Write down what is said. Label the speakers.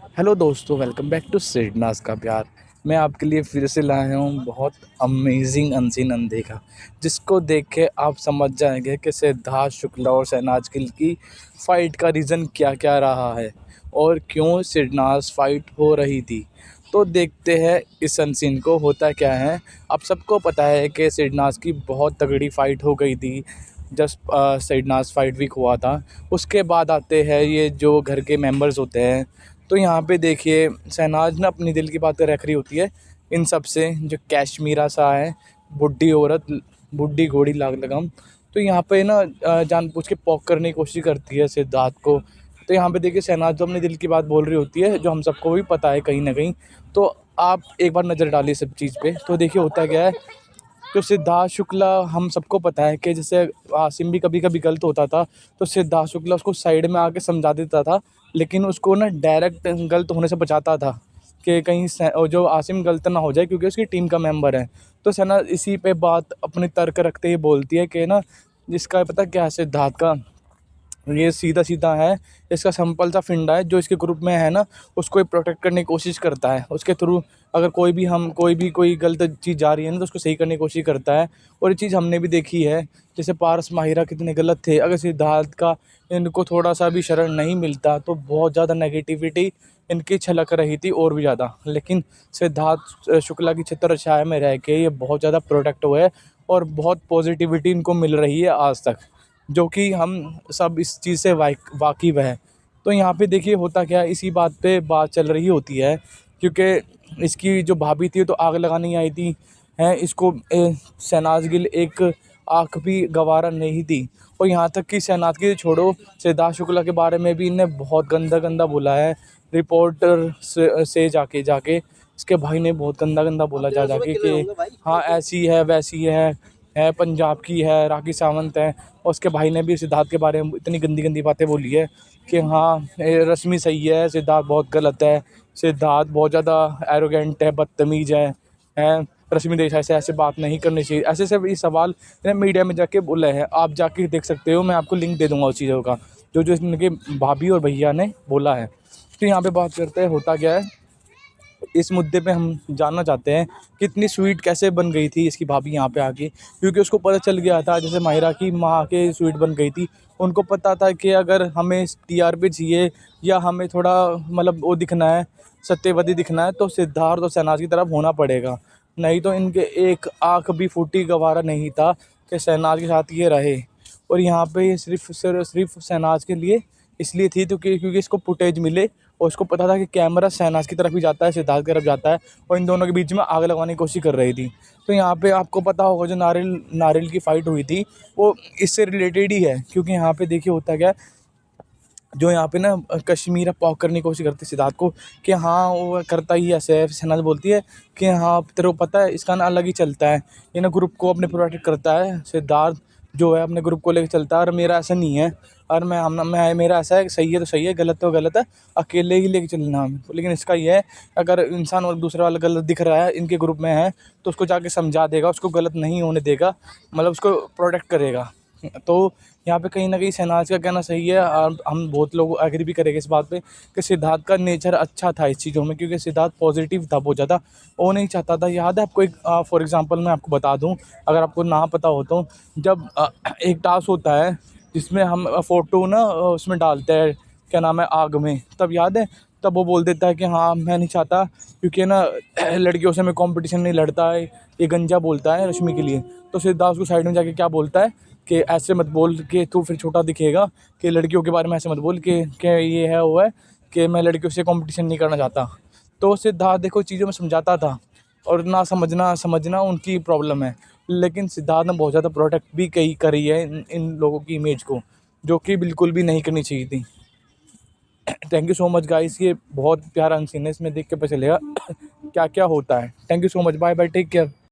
Speaker 1: Hello दोस्तों, welcome back to सिडनास का प्यार। मैं आपके लिए फिर से लाया हूँ बहुत अमेजिंग अनसीन अनदेखा, जिसको देख के आप समझ जाएंगे कि सिद्धार्थ शुक्ला और शहनाज गिल की फ़ाइट का रीज़न क्या क्या रहा है और क्यों सिडनास फ़ाइट हो रही थी। तो देखते हैं इस अनसीन को होता क्या है। आप सबको पता है कि सिडनास की बहुत तगड़ी फ़ाइट हो गई थी। जस्ट सिडनास फ़ाइट वीक हुआ था। उसके बाद आते हैं ये जो घर के मेंबर्स होते हैं। तो यहाँ पे देखिए, शहनाज ना अपनी दिल की बातें रख रही होती है इन सब से, जो कश्मीरा सा है, बुढ़ी औरत, बुढ़ी घोड़ी लाग लगाम। तो यहाँ पे ना जानबूझ के पॉक करने की कोशिश करती है सिद्धार्थ को। तो यहाँ पे देखिए, शहनाज तो अपने दिल की बात बोल रही होती है, जो हम सबको भी पता है कहीं ना कहीं। तो आप एक बार नज़र डालिए सब चीज़ पे, तो देखिए होता क्या है। तो सिद्धार्थ शुक्ला, हम सबको पता है कि जैसे आसिम भी कभी कभी गलत होता था, तो सिद्धार्थ शुक्ला उसको साइड में आके समझा देता था, लेकिन उसको ना डायरेक्ट गलत होने से बचाता था कि कहीं जो आसिम गलत ना हो जाए, क्योंकि उसकी टीम का मेंबर है। तो सना इसी पे बात अपनी तर्क रखते ही बोलती है कि ना, जिसका पता क्या है सिद्धार्थ का, ये सीधा सीधा है। इसका सिंपल सा फिंडा है, जो इसके ग्रुप में है ना, उसको ही प्रोटेक्ट करने की कोशिश करता है उसके थ्रू। अगर कोई गलत चीज़ जा रही है ना, तो उसको सही करने की कोशिश करता है। और ये चीज़ हमने भी देखी है, जैसे पारस माहिरा कितने गलत थे। अगर सिद्धार्थ का इनको थोड़ा सा भी शरण नहीं मिलता, तो बहुत ज़्यादा नेगेटिविटी इनकी छलक रही थी और भी ज़्यादा। लेकिन सिद्धार्थ शुक्ला की छत्र छाया में रह के ये बहुत ज़्यादा प्रोटेक्ट हुए, और बहुत पॉजिटिविटी इनको मिल रही है आज तक, जो कि हम सब इस चीज़ से वाकिफ़ है। तो यहाँ पे देखिए होता क्या है, इसी बात पे बात चल रही होती है, क्योंकि इसकी जो भाभी थी, तो आग लगाने आई थी, हैं इसको शहनाज गिल एक आँख भी गंवारा नहीं थी। और यहाँ तक कि शहनाज की छोड़ो, सिद्धार्थ शुक्ला के बारे में भी इनने बहुत गंदा गंदा बोला है। रिपोर्टर से जाके जाके इसके भाई ने बहुत गंदा गंदा बोला जा जाके कि हाँ ऐसी है वैसी है पंजाब की है, राखी सावंत है। और उसके भाई ने भी सिद्धार्थ के बारे में इतनी गंदी गंदी बातें बोली है कि हाँ, रश्मि सही है, सिद्धार्थ बहुत गलत है, सिद्धार्थ बहुत ज़्यादा एरोगेंट है, बदतमीज़ है, रश्मि देसाई से ऐसे बात नहीं करनी चाहिए। ऐसे सब ये सवाल इन्हें मीडिया में जाके बोले हैं, आप जाके देख सकते हो, मैं आपको लिंक दे दूंगा उस चीज़ों का, जो जो इनके भाभी और भैया ने बोला है। तो यहाँ पे बात करते हैं होता क्या है। इस मुद्दे पे हम जानना चाहते हैं कि इतनी स्वीट कैसे बन गई थी इसकी भाभी यहाँ पे आके, क्योंकि उसको पता चल गया था, जैसे माहिरा की माँ आके स्वीट बन गई थी। उनको पता था कि अगर हमें टीआरपी चाहिए, या हमें थोड़ा मतलब वो दिखना है, सत्यवादी दिखना है, तो सिद्धार्थ और शहनाज की तरफ होना पड़ेगा। नहीं तो इनके एक आँख भी फूटी गवारा नहीं था कि शहनाज के साथ ये रहे। और यहाँ पे ये सिर्फ शहनाज के लिए इसलिए थी, क्योंकि इसको फुटेज मिले, और उसको पता था कि कैमरा शहनाज की तरफ ही जाता है, सिद्धार्थ की तरफ जाता है, और इन दोनों के बीच में आग लगाने की कोशिश कर रही थी। तो यहाँ पे आपको पता होगा, जो नारियल नारियल की फ़ाइट हुई थी, वो इससे रिलेटेड ही है। क्योंकि यहाँ पे देखिए होता क्या है, जो यहाँ पे ना कश्मीरा पॉक करने की कोशिश करती है सिद्धार्थ को, कि हाँ वो करता ही ऐसे है। शहनाज बोलती है कि हाँ तेरे को पता है, इसका ना अलग ही चलता है, ये ना ग्रुप को अपने प्रोटेक्ट करता है। सिद्धार्थ जो है अपने ग्रुप को लेकर चलता है, और मेरा ऐसा नहीं है। और मैं मेरा ऐसा है, सही है तो सही है, गलत तो गलत है, अकेले ही लेके चलना हमें। लेकिन इसका ये है, अगर इंसान और दूसरे वाला गलत दिख रहा है, इनके ग्रुप में है, तो उसको जाके समझा देगा, उसको गलत नहीं होने देगा, मतलब उसको प्रोटेक्ट करेगा। तो यहाँ पे कहीं न कहीं शहनाज का कहना सही है, और हम बहुत लोग एग्री भी करेंगे इस बात पे कि सिद्धार्थ का नेचर अच्छा था इस चीज़ों में, क्योंकि सिद्धार्थ पॉजिटिव था बहुत ज़्यादा। वो नहीं चाहता था, याद है आपको, एक फॉर एग्ज़ाम्पल मैं आपको बता दूँ, अगर आपको ना पता हो तो, जब एक टास्क होता है जिसमें हम फ़ोटो ना उसमें डालते हैं, क्या नाम है, आग में, तब याद है? तब वो बोल देता है कि हाँ मैं नहीं चाहता, क्योंकि ना लड़कियों से मैं कॉम्पिटिशन नहीं लड़ता है, ये गंजा बोलता है रश्मि के लिए। तो सिद्धार्थ उसको साइड में जाके क्या बोलता है कि ऐसे मत बोल के तू फिर छोटा दिखेगा, कि लड़कियों के बारे में ऐसे मत बोल के ये है वो है, कि मैं लड़कियों से कंपटीशन नहीं करना चाहता। तो सिद्धार्थ देखो चीज़ों में समझाता था, और ना समझना समझना उनकी प्रॉब्लम है। लेकिन सिद्धार्थ ने बहुत ज़्यादा प्रोटेक्ट भी कई करी है इन लोगों की इमेज को, जो कि बिल्कुल भी नहीं करनी चाहिए थी। Thank you so much guys, ये बहुत प्यारा सीन है, इसमें देख के पता चलेगा क्या क्या होता है। Thank you so much, bye bye, take care.